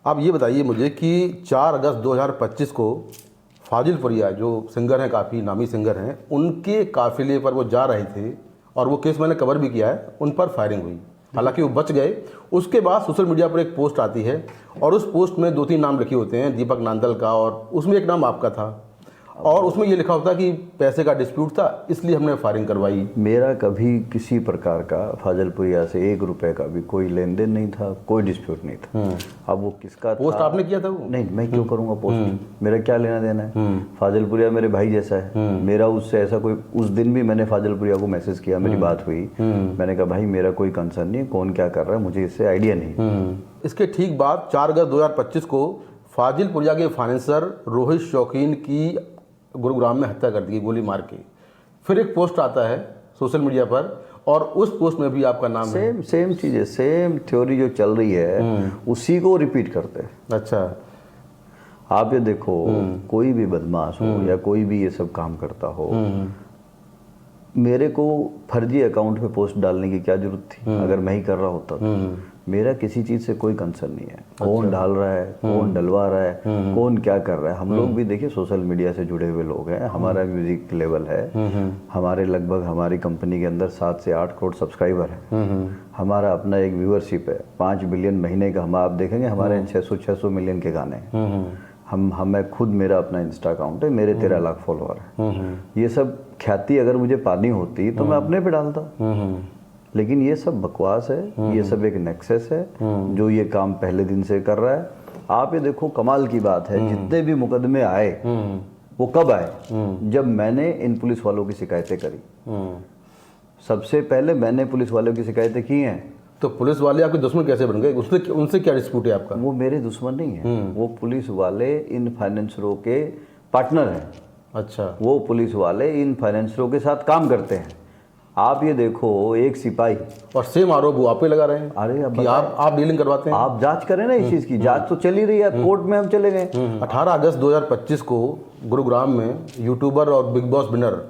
आप ये बताइए मुझे कि 4 अगस्त 2025 को फाजिल पुरिया जो सिंगर हैं, काफ़ी नामी सिंगर हैं, उनके काफिले पर वो जा रहे थे और वो केस मैंने कवर भी किया है, उन पर फायरिंग हुई। हालांकि वो बच गए। उसके बाद सोशल मीडिया पर एक पोस्ट आती है और उस पोस्ट में 2-3 नाम लिखे होते हैं, दीपक नांदल का, और उसमें एक नाम आपका था और उसमें ये लिखा होता कि पैसे का डिस्प्यूट था इसलिए हमने फायरिंग करवाई। मेरा कभी किसी प्रकार का फाजिलपुरिया से 1 रुपए का भी कोई लेन देन नहीं था, कोई डिस्प्यूट नहीं था। अब वो किसका पोस्ट आपने किया था वो? नहीं, मैं क्यों करूँगा पोस्ट, मेरा क्या लेना देना है। फाजिलपुरिया मेरे भाई जैसा है, मेरा उससे ऐसा कोई, उस दिन भी मैंने फाजिलपुरिया को मैसेज किया, मेरी बात हुई, मैंने कहा भाई मेरा कोई कंसर्न नहीं है, कौन क्या कर रहा है मुझे इससे आइडिया नहीं। इसके ठीक बाद 4 अगस्त 2025 को फाजिलपुरिया के फाइनेंसर रोहित शौकीन की गुरुग्राम में हत्या कर दी गोली मार के। फिर एक पोस्ट आता है सोशल मीडिया पर और उस पोस्ट में भी आपका नाम है। सेम चीज़ है, सेम थ्योरी जो चल रही है उसी को रिपीट करते हैं। अच्छा, आप ये देखो, कोई भी बदमाश हो या कोई भी ये सब काम करता हो, मेरे को फर्जी अकाउंट पे पोस्ट डालने की क्या जरूरत थी अगर मैं ही कर रहा होता तो। मेरा किसी चीज़ से कोई कंसर्न नहीं है। कौन डाल रहा है, कौन डलवा रहा है, कौन क्या कर रहा है। हम लोग भी देखिए सोशल मीडिया से जुड़े हुए लोग हैं, हमारा म्यूजिक लेवल है, हमारे लगभग हमारी कंपनी के अंदर 7 से 8 करोड़ सब्सक्राइबर हैं, हमारा अपना एक व्यूअरशिप है 5 बिलियन महीने का। हम आप देखेंगे हमारे 600 मिलियन के गाने हैं। मैं खुद, मेरा अपना इंस्टा अकाउंट है, मेरे 13 लाख फॉलोअर हैं। ये सब ख्याति अगर मुझे पानी होती तो मैं अपने पे डालता, लेकिन ये सब बकवास है, ये सब एक नेक्सस है जो ये काम पहले दिन से कर रहा है। आप ये देखो, कमाल की बात है, जितने भी मुकदमे आए वो कब आए, जब मैंने इन पुलिस वालों की शिकायतें करी। सबसे पहले मैंने पुलिस वालों की शिकायतें की हैं। तो पुलिस वाले आपके दुश्मन कैसे बन गए? उनसे क्या डिस्प्यूट है आपका? वो मेरे दुश्मन नहीं है, वो पुलिस वाले इन फाइनेंसरों के पार्टनर हैं। अच्छा, वो पुलिस वाले इन फाइनेंसरों के साथ काम करते हैं। आप ये देखो, एक सिपाही, और सेम आरोप वो आप पे लगा रहे हैं। अरे कि आप डीलिंग करवाते हैं। आप जांच करें ना इस चीज़ की, जांच तो चल ही रही है, कोर्ट में हम चले गए। 18 अगस्त 2025 को गुरुग्राम में यूट्यूबर और big boss winner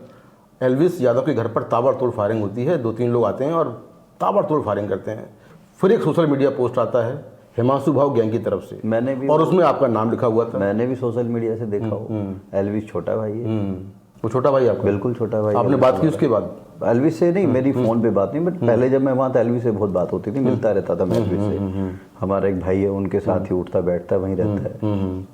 Elvis Yadav के घर पर ताबड़तोड़ फायरिंग होती है। 2-3 लोग आते हैं और ताबड़तोड़ फायरिंग करते हैं। फिर एक सोशल मीडिया पोस्ट आता है हिमांशु भाव गैंग की तरफ से, मैंने भी, और उसमें आपका नाम लिखा हुआ था। मैंने भी सोशल मीडिया से देखा हो। एल्विस छोटा भाई है। वो छोटा भाई आपका? बिल्कुल छोटा भाई। आपने बात की उसके बाद? एल्विस से नहीं, मेरी फोन पे बात नहीं, बट पहले जब मैं वहाँ था एल्विस से बहुत बात होती थी, मिलता रहता था मैं एल्विस से। हमारा एक भाई है, उनके साथ ही उठता बैठता वहीं रहता है।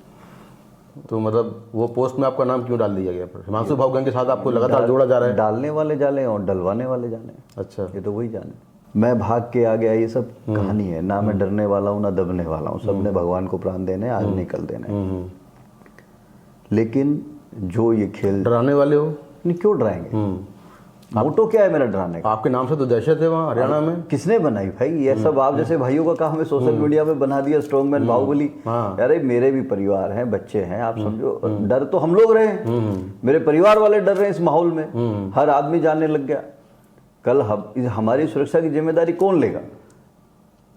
तो मतलब वो पोस्ट में आपका नाम क्यों डाल दिया गया? हिमांशु भाव गैंग के साथ आपको लगातार जोड़ा जा रहा है। डालने वाले जाने और डलवाने वाले जाने। अच्छा, ये तो वही जाने। मैं भाग के आ गया, ये सब कहानी है ना। मैं डरने वाला हूँ ना दबने वाला हूँ, सबने भगवान को प्राण देने, आज निकल देने। लेकिन जो ये खेल, डराने वाले हो? नहीं, क्यों डराएंगे? मोटो क्या है मेरा डराने का? आपके नाम से तो दहशत है वहाँ हरियाणा में। किसने बनाई भाई ये सब? आप जैसे भाइयों का काम है सोशल मीडिया पे बना दिया स्ट्रॉन्गमैन बाहुबली। अरे मेरे भी परिवार हैं, बच्चे हैं, आप समझो। डर तो हम लोग रहे हैं, मेरे परिवार वाले डर रहे हैं इस माहौल में। हर आदमी जानने लग गया। कल हमारी सुरक्षा की जिम्मेदारी कौन लेगा?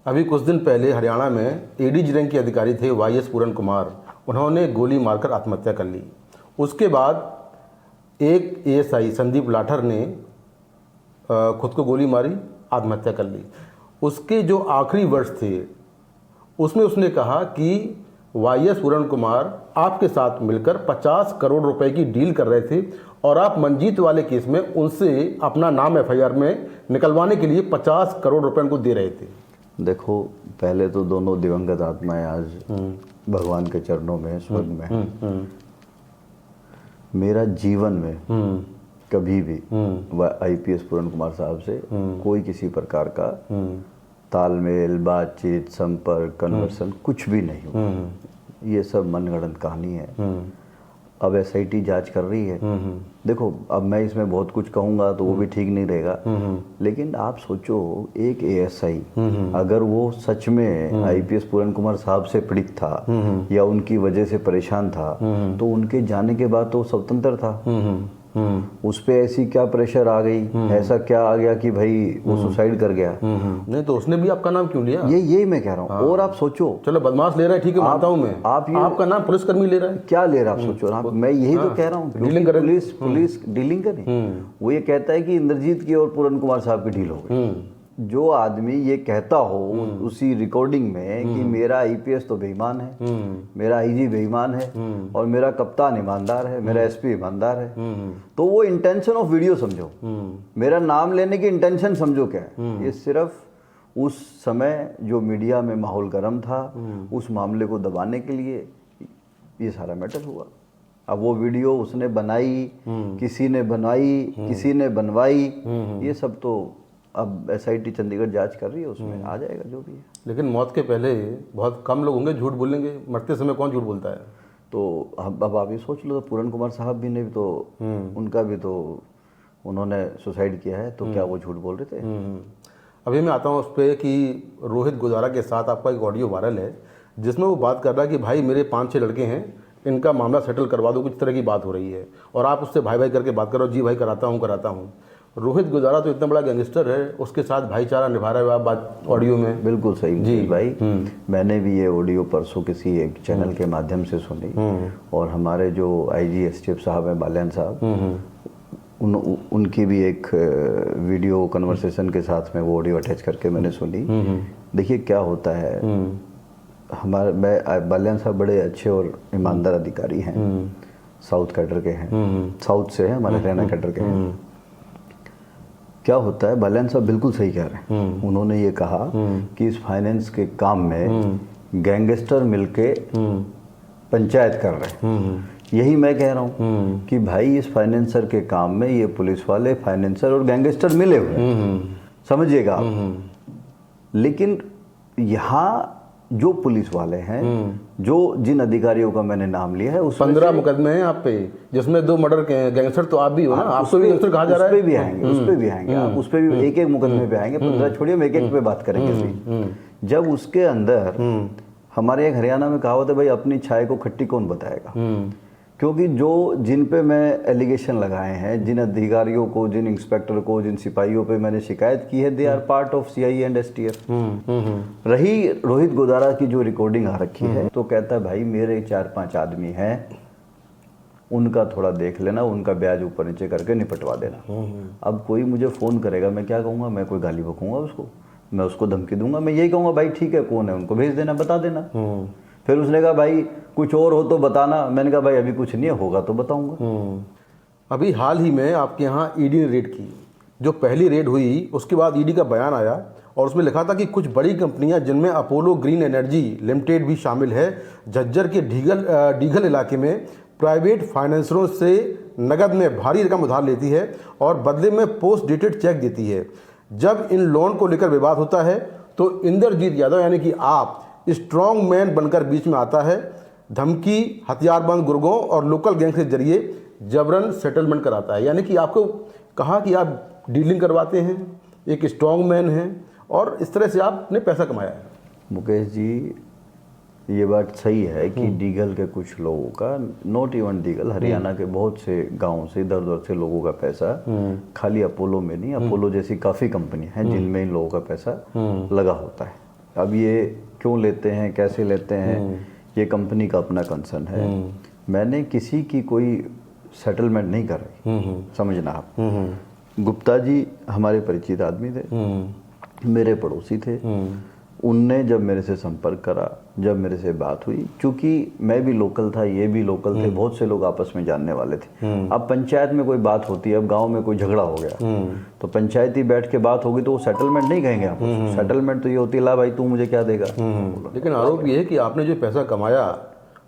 अभी कुछ दिन पहले हरियाणा में एडीजी रैंक के अधिकारी थे YS पूरन कुमार, उन्होंने गोली मारकर आत्महत्या कर ली। उसके बाद एक ASI संदीप लाठर ने खुद को गोली मारी, आत्महत्या कर ली। उसके जो आखिरी वर्ष थे उसमें उसने कहा कि YS पूरन कुमार आपके साथ मिलकर 50 करोड़ रुपए की डील कर रहे थे और आप मंजीत वाले केस में उनसे अपना नाम FIR में निकलवाने के लिए 50 करोड़ रुपए उनको दे रहे थे। देखो, पहले तो दोनों दिवंगत आत्माएं आज भगवान के चरणों में, स्वर्ग में। मेरा जीवन में कभी भी IPS पूरन कुमार साहब से कोई किसी प्रकार का तालमेल, बातचीत, संपर्क, कन्वर्सन कुछ भी नहीं हुआ। ये सब मनगढ़ंत कहानी है। अब SIT जांच कर रही है। देखो, अब मैं इसमें बहुत कुछ कहूँगा तो वो भी ठीक नहीं रहेगा, लेकिन आप सोचो, एक ASI अगर वो सच में IPS पूरन कुमार साहब से पीड़ित था या उनकी वजह से परेशान था, तो उनके जाने के बाद तो स्वतंत्र था। उस पे ऐसी क्या प्रेशर आ गई, ऐसा क्या आ गया कि भाई वो सुसाइड कर गया? नहीं तो उसने भी आपका नाम क्यों लिया? यही मैं कह रहा हूँ। हाँ। और आप सोचो, चलो बदमाश ले रहा है, ठीक है, मानता हूँ मैं। आपका नाम पुलिसकर्मी ले रहा है, क्या ले रहा है? आप सोचो। मैं यही तो कह रहा हूँ, डीलिंग करे, पुलिस डीलिंग करे। वो ये कहता है कि इंद्रजीत की और पूरन कुमार साहब की डील हो गई। जो आदमी ये कहता हो उसी रिकॉर्डिंग में कि मेरा आईपीएस तो बेईमान है, मेरा आईजी बेईमान है और मेरा कप्तान ईमानदार है, मेरा एसपी ईमानदार है, तो वो इंटेंशन ऑफ वीडियो समझो, मेरा नाम लेने की इंटेंशन समझो क्या है। ये सिर्फ उस समय जो मीडिया में माहौल गर्म था, उस मामले को दबाने के लिए ये सारा मैटर हुआ। अब वो वीडियो उसने बनाई, किसी ने बनवाई, किसी ने बनवाई, ये सब तो अब एसआईटी चंडीगढ़ जांच कर रही है, उसमें आ जाएगा जो भी है। लेकिन मौत के पहले बहुत कम लोग होंगे झूठ बोलेंगे, मरते समय कौन झूठ बोलता है? तो अब आप ये सोच लो, तो पूरन कुमार साहब भी ने भी तो उनका भी तो उन्होंने सुसाइड किया है, तो क्या वो झूठ बोल रहे थे? अभी मैं आता हूँ उस पर कि रोहित गुजारा के साथ आपका एक ऑडियो वायरल है जिसमें वो बात कर रहा है कि भाई मेरे 5-6 लड़के हैं, इनका मामला सेटल करवा दो, कुछ तरह की बात हो रही है, और आप उससे भाई भाई करके बात करो, जी भाई कराता हूँ। रोहित गुजारा तो इतना बड़ा गैंगस्टर है, उसके साथ भाईचारा निभा रहे हो आप बात ऑडियो में। बिल्कुल सही जी भाई। मैंने भी ये ऑडियो परसों किसी एक चैनल के माध्यम से सुनी, और हमारे जो आईजी एसटीएफ साहब हैं बाल्यान साहब, उनकी भी एक वीडियो कन्वर्सेशन के साथ में वो ऑडियो अटैच करके मैंने सुनी। देखिए क्या होता है, बाल्यान साहब बड़े अच्छे और ईमानदार अधिकारी हैं, साउथ कैडर के हैं, साउथ से हैं, हमारे हरियाणा कैडर के हैं। क्या होता है, बाल्यान साहब बिल्कुल सही कह रहे हैं। उन्होंने ये कहा कि इस फाइनेंस के काम में गैंगस्टर मिलके पंचायत कर रहे हैं। यही मैं कह रहा हूँ कि भाई इस फाइनेंसर के काम में ये पुलिस वाले, फाइनेंसर और गैंगस्टर मिले हुए हैं, समझिएगा आप। लेकिन यहाँ जो पुलिस वाले हैं, जो जिन अधिकारियों का मैंने नाम लिया है, उस 15 मुकदमे हैं आप पे, जिसमें 2 मर्डर के हैं। गैंगस्टर तो आप भी हो ना, आपको भी गैंगस्टर कहा जा रहा है। उस पे भी आएंगे, उस पे भी आएंगे, आप उस पे भी एक मुकदमे पे आएंगे। 15 छोड़िए, हम एक पे बात करेंगे अभी। जब उसके अंदर हमारे एक हरियाणा में कहावत है, भाई अपनी छाया को खट्टी कौन बताएगा। क्योंकि जो जिन पे मैं एलिगेशन लगाए हैं, जिन अधिकारियों को, जिन इंस्पेक्टर को, जिन सिपाहियों पे मैंने शिकायत की है, they are part of CIA and STF. रही रोहित गुजारा की जो रिकॉर्डिंग आ रखी है, तो कहता है भाई मेरे 4-5 आदमी हैं, उनका थोड़ा देख लेना, उनका ब्याज ऊपर नीचे करके निपटवा देना। अब कोई मुझे फ़ोन करेगा, मैं क्या कहूँगा? मैं कोई गाली बकूँगा उसको, मैं उसको धमकी दूंगा, मैं यही कहूँगा भाई ठीक है, कौन है, उनको भेज देना, बता देना। फिर उसने कहा भाई कुछ और हो तो बताना। मैंने कहा भाई अभी कुछ नहीं है, होगा तो बताऊंगा। अभी हाल ही में आपके यहाँ ईडी ने रेड की, जो पहली रेड हुई उसके बाद ईडी का बयान आया और उसमें लिखा था कि कुछ बड़ी कंपनियां जिनमें अपोलो ग्रीन एनर्जी लिमिटेड भी शामिल है, झज्जर के डीगल इलाके में प्राइवेट फाइनेंसरों से नगद में भारी रकम उधार लेती है और बदले में पोस्ट डेटेड चेक देती है। जब इन लोन को लेकर विवाद होता है तो इंद्रजीत यादव यानी कि आप स्ट्रॉन्ग मैन बनकर बीच में आता है, धमकी, हथियारबंद गुर्गों और लोकल गैंग के जरिए जबरन सेटलमेंट कराता है। यानी कि आपको कहा कि आप डीलिंग करवाते हैं, एक स्ट्रॉन्ग मैन हैं, और इस तरह से आपने पैसा कमाया है। मुकेश जी, ये बात सही है कि डीगल के कुछ लोगों का, नॉट इवन डीगल, हरियाणा के बहुत से गांव से, इधर उधर से लोगों का पैसा खाली अपोलो में नहीं, अपोलो जैसी काफ़ी कंपनी हैं जिनमें इन लोगों का पैसा लगा होता है। अब ये क्यों लेते हैं, कैसे लेते हैं, ये कंपनी का अपना कंसर्न है। मैंने किसी की कोई सेटलमेंट नहीं कर रही, समझना आप। गुप्ता जी हमारे परिचित आदमी थे, मेरे पड़ोसी थे। उनने जब मेरे से संपर्क करा, जब मेरे से बात हुई, चूंकि मैं भी लोकल था, ये भी लोकल थे, बहुत से लोग आपस में जानने वाले थे। अब पंचायत में कोई बात होती है, अब गांव में कोई झगड़ा हो गया तो पंचायती बैठ के बात होगी, तो वो सेटलमेंट नहीं कहेंगे आप। सेटलमेंट तो ये होती है, ला भाई तू मुझे क्या देगा। लेकिन आरोप ये है कि आपने जो पैसा कमाया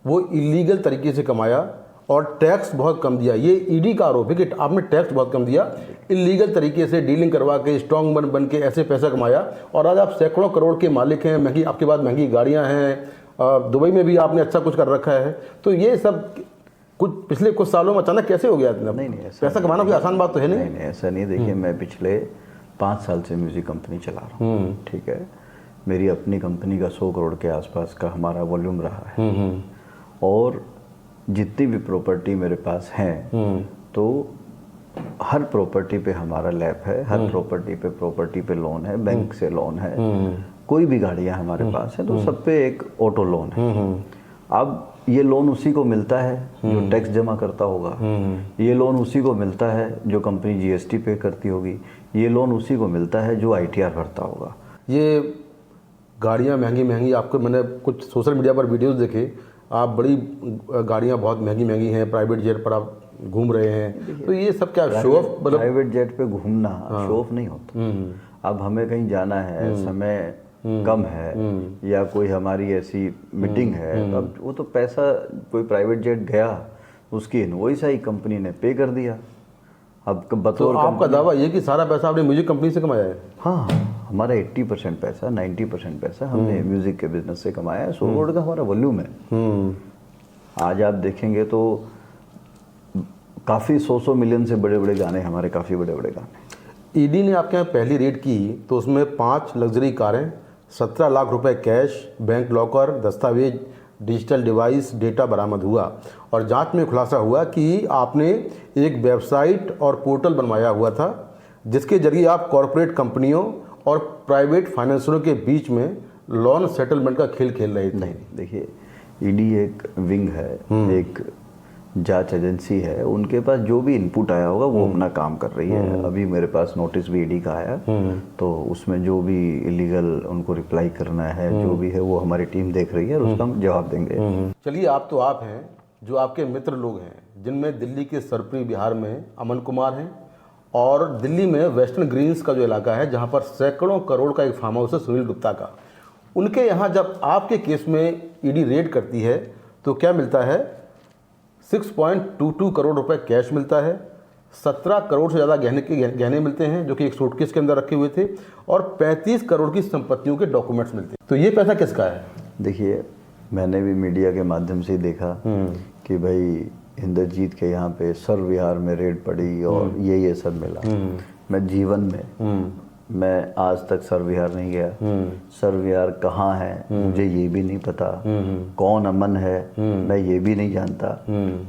वो इलीगल तरीके से कमाया और टैक्स बहुत कम दिया। ये ईडी का आरोप है कि आपने टैक्स बहुत कम दिया, इलीगल तरीके से डीलिंग करवा के स्ट्रॉन्ग बन के ऐसे पैसा कमाया, और आज आप सैकड़ों करोड़ के मालिक हैं, महंगी, आपके पास महंगी गाड़ियां हैं, दुबई में भी आपने अच्छा कुछ कर रखा है। तो ये सब कुछ पिछले कुछ सालों में अचानक कैसे हो गया इतना? नहीं, पैसा कमाना कोई आसान बात तो है नहीं। नहीं, ऐसा नहीं। देखिए मैं पिछले 5 साल से म्यूजिक कंपनी चला रहा हूँ, ठीक है। मेरी अपनी कंपनी का 100 करोड़ के आसपास का हमारा वॉल्यूम रहा है, और जितनी भी प्रॉपर्टी मेरे पास हैं, तो हर प्रॉपर्टी पे हमारा लैब है, हर प्रॉपर्टी पे लोन है, बैंक से लोन है, कोई भी गाड़ियां हमारे पास है तो सब पे एक ऑटो लोन है। अब ये लोन उसी को मिलता है जो टैक्स जमा करता होगा, ये लोन उसी को मिलता है जो कंपनी जीएसटी पे करती होगी, ये लोन उसी को मिलता है जो ITR भरता होगा। ये गाड़ियाँ महंगी महंगी, आपको मैंने कुछ सोशल मीडिया पर वीडियोस देखे, आप बड़ी गाड़ियाँ बहुत महंगी महंगी हैं, प्राइवेट जेट पर आप घूम रहे हैं, तो ये सब क्या शो ऑफ? मतलब प्राइवेट जेट पे घूमना शो ऑफ नहीं होता। अब हमें कहीं जाना है, समय कम है या कोई हमारी ऐसी मीटिंग है, तो अब वो तो पैसा कोई प्राइवेट जेट गया, उसकी इनवॉइस आई, कंपनी ने पे कर दिया। अब तो बतौर आपका दावा ये कि सारा पैसा आपने म्यूजिक कंपनी से कमाया है? हाँ, हमारा 80% पैसा, 90% पैसा हमने म्यूजिक के बिजनेस से कमाया है। 100 करोड़ का हमारा वॉल्यूम है। आज आप देखेंगे तो काफ़ी 100 मिलियन से बड़े बड़े गाने हमारे, काफ़ी बड़े बड़े गाने। ईडी ने आपके यहाँ पहली रेड की तो उसमें 5 लग्जरी कारें, 17 लाख रुपए कैश, बैंक लॉकर, दस्तावेज, डिजिटल डिवाइस, डेटा बरामद हुआ। और जांच में खुलासा हुआ कि आपने एक वेबसाइट और पोर्टल बनवाया हुआ था जिसके जरिए आप कॉरपोरेट कंपनियों और प्राइवेट फाइनेंसरों के बीच में लोन सेटलमेंट का खेल खेल रहे थे। नहीं, देखिए, ईडी एक विंग है, एक जांच एजेंसी है, उनके पास जो भी इनपुट आया होगा वो अपना काम कर रही है। अभी मेरे पास नोटिस भी ईडी का आया, तो उसमें जो भी इलीगल उनको रिप्लाई करना है, जो भी है वो हमारी टीम देख रही है और उसका हम जवाब देंगे। चलिए, आप तो आप हैं, जो आपके मित्र लोग हैं, जिनमें दिल्ली के सरपरी बिहार में अमन कुमार हैं और दिल्ली में वेस्टर्न ग्रीन्स का जो इलाका है जहाँ पर सैकड़ों करोड़ का एक फार्म हाउस है सुनील गुप्ता का, उनके यहाँ जब आपके केस में ईडी रेड करती है तो क्या मिलता है? 6.22 करोड़ रुपए कैश मिलता है, 17 करोड़ से ज़्यादा गहने मिलते हैं जो कि एक सूटकेस के अंदर रखे हुए थे, और 35 करोड़ की संपत्तियों के डॉक्यूमेंट्स मिलते हैं। तो ये पैसा किसका है? देखिए, मैंने भी मीडिया के माध्यम से ही देखा कि भाई इंद्रजीत के यहाँ पे सर्व विहार में रेड पड़ी और ये सब मिला। मैं जीवन में मैं आज तक सर्व विहार नहीं गया। सर्व विहार कहाँ है मुझे ये भी नहीं पता, कौन अमन है मैं ये भी नहीं जानता।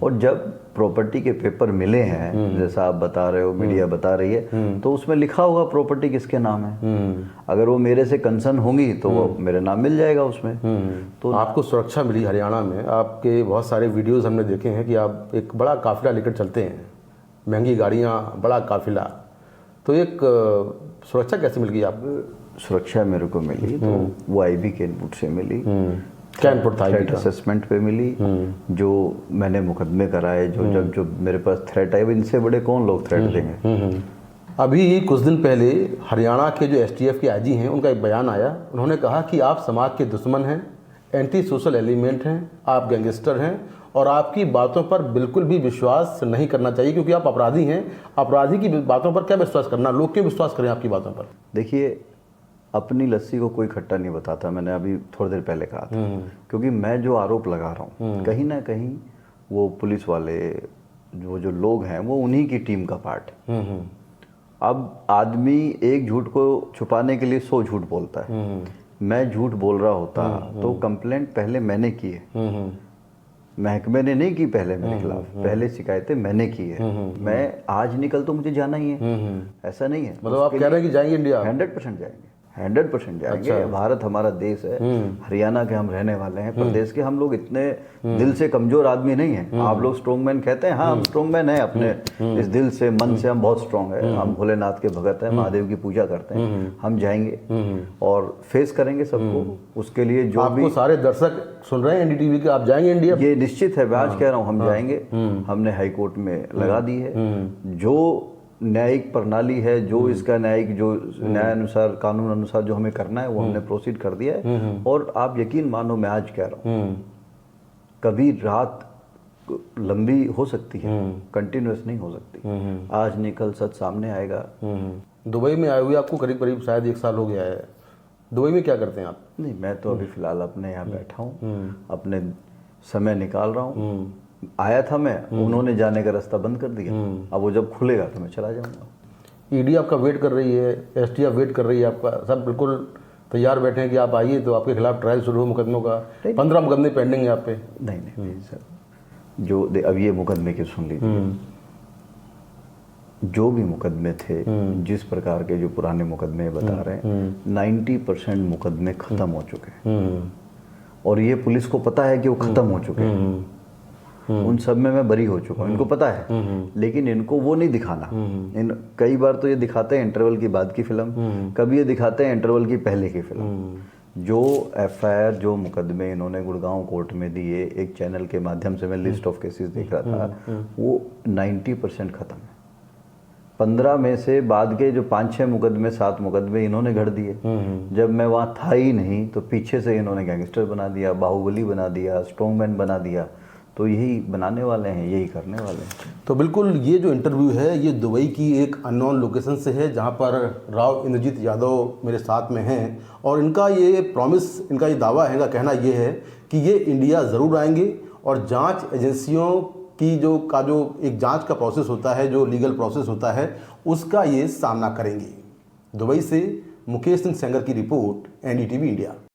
और जब प्रॉपर्टी के पेपर मिले हैं, जैसा आप बता रहे हो, मीडिया बता रही है, तो उसमें लिखा होगा प्रॉपर्टी किसके नाम है। अगर वो मेरे से कंसर्न होंगी तो वो मेरा नाम मिल जाएगा उसमें। तो आपको सुरक्षा मिली हरियाणा में, आपके बहुत सारे वीडियोस हमने देखे हैं कि आप एक बड़ा काफिला लेकर चलते हैं, महंगी गाड़ियाँ, बड़ा काफिला, तो एक सुरक्षा कैसे मिल गई आपको? सुरक्षा मेरे को मिली तो वो IB के इनपुट से मिली। क्या इनपुट था? थ्रेट असेसमेंट पे मिली, जो मैंने मुकदमे कराए, जो मेरे पास थ्रेट आए, इनसे बड़े कौन लोग थ्रेट देंगे। अभी कुछ दिन पहले हरियाणा के जो STF के IG हैं, उनका एक बयान आया। उन्होंने कहा कि आप समाज के दुश्मन हैं, एंटी सोशल एलिमेंट हैं, आप गैंगस्टर हैं और आपकी बातों पर बिल्कुल भी विश्वास नहीं करना चाहिए क्योंकि आप अपराधी हैं। अपराधी की बातों पर क्या विश्वास करना, लोग क्यों विश्वास करें आपकी बातों पर? देखिए, अपनी लस्सी को कोई खट्टा नहीं बताता, मैंने अभी थोड़ी देर पहले कहा था। क्योंकि मैं जो आरोप लगा रहा हूँ, कहीं ना कहीं वो पुलिस वाले जो लोग हैं वो उन्हीं की टीम का पार्ट है। अब आदमी एक झूठ को छुपाने के लिए 100 झूठ बोलता है। मैं झूठ बोल रहा होता तो कंप्लेंट पहले मैंने की है, महकमे ने नहीं की पहले मेरे खिलाफ। पहले शिकायतें मैंने की है। मैं आज निकल तो मुझे जाना ही है, ऐसा नहीं है। मतलब आप कह रहे हैं कि जाएंगे इंडिया? 100% जाएंगे, 100% जाएंगे। अच्छा। भारत हमारा देश है, हरियाणा के हम रहने वाले हैं, प्रदेश के। हम लोग इतने दिल से कमजोर आदमी नहीं हैं। आप लोग स्ट्रॉन्ग मैन कहते हैं, हाँ हम स्ट्रॉन्ग मैन हैं अपने इस दिल से, मन से हम बहुत स्ट्रॉन्ग है। हम भोलेनाथ के भगत हैं, महादेव की पूजा करते हैं। हम जाएंगे और फेस करेंगे सबको। उसके लिए जो आपको भी सारे दर्शक सुन रहे हैं NDTV के, आप जाएंगे इंडिया? ये निश्चित है, मैं आज कह रहा हूँ हम जाएंगे। हमने हाई कोर्ट में लगा दी है। जो न्यायिक प्रणाली है, जो इसका न्यायिक, जो न्याय अनुसार, कानून अनुसार जो हमें करना है वो हमने प्रोसीड कर दिया है। और आप यकीन मानो, मैं आज कह रहा हूँ, कभी रात लंबी हो सकती है, कंटिन्यूअस नहीं हो सकती। आज नहीं कल सच सामने आएगा। दुबई में आए हुए आपको करीब करीब शायद 1 साल हो गया है। दुबई में क्या करते हैं आप? नहीं, मैं तो अभी फिलहाल अपने यहाँ बैठा हूँ, अपने समय निकाल रहा हूँ। आया था मैं, उन्होंने जाने का रास्ता बंद कर दिया। अब वो जब खुलेगा तो मैं चला जाऊंगा। ईडी आपका वेट कर रही है, STF वेट कर रही है आपका, सब बिल्कुल तैयार बैठे हैं कि आप आइए तो आपके खिलाफ ट्रायल शुरू हो मुकदमों का। 15 मुकदमे पेंडिंग है आप पे। नहीं सर, जो अब ये मुकदमे की सुन लीजिए। जो भी मुकदमे थे, जिस प्रकार के जो पुराने मुकदमे बता रहे हैं, 90% मुकदमे खत्म हो चुके हैं। और ये पुलिस को पता है कि वो खत्म हो चुके हैं। उन सब में मैं बरी हो चुका हूँ, इनको पता है। लेकिन इनको वो नहीं दिखाना। कई बार तो ये दिखाते हैं इंटरवल की बाद की फिल्म, कभी ये दिखाते हैं इंटरवल की पहले की फिल्म। जो FIR, जो मुकदमे इन्होंने गुड़गांव कोर्ट में दिए, एक चैनल के माध्यम से मैं लिस्ट ऑफ केसेस देख रहा था, वो 90% खत्म है। 15 में से बाद के जो 5-6 मुकदमे, 7 मुकदमे इन्होंने गढ़ दिए। जब मैं वहाँ था ही नहीं तो पीछे से इन्होंने गैंगस्टर बना दिया, बाहुबली बना दिया, स्ट्रॉन्गमैन बना दिया। तो यही बनाने वाले हैं, यही करने वाले हैं। तो बिल्कुल ये जो इंटरव्यू है ये दुबई की एक अननोन लोकेशन से है, जहाँ पर राव इंद्रजीत यादव मेरे साथ में हैं, और इनका ये प्रॉमिस, इनका ये दावा है, इनका कहना ये है कि ये इंडिया ज़रूर आएंगे और जांच एजेंसियों की जो एक जांच का प्रोसेस होता है, जो लीगल प्रोसेस होता है, उसका ये सामना करेंगे। दुबई से मुकेश सिंह सेंगर की रिपोर्ट, NDTV इंडिया।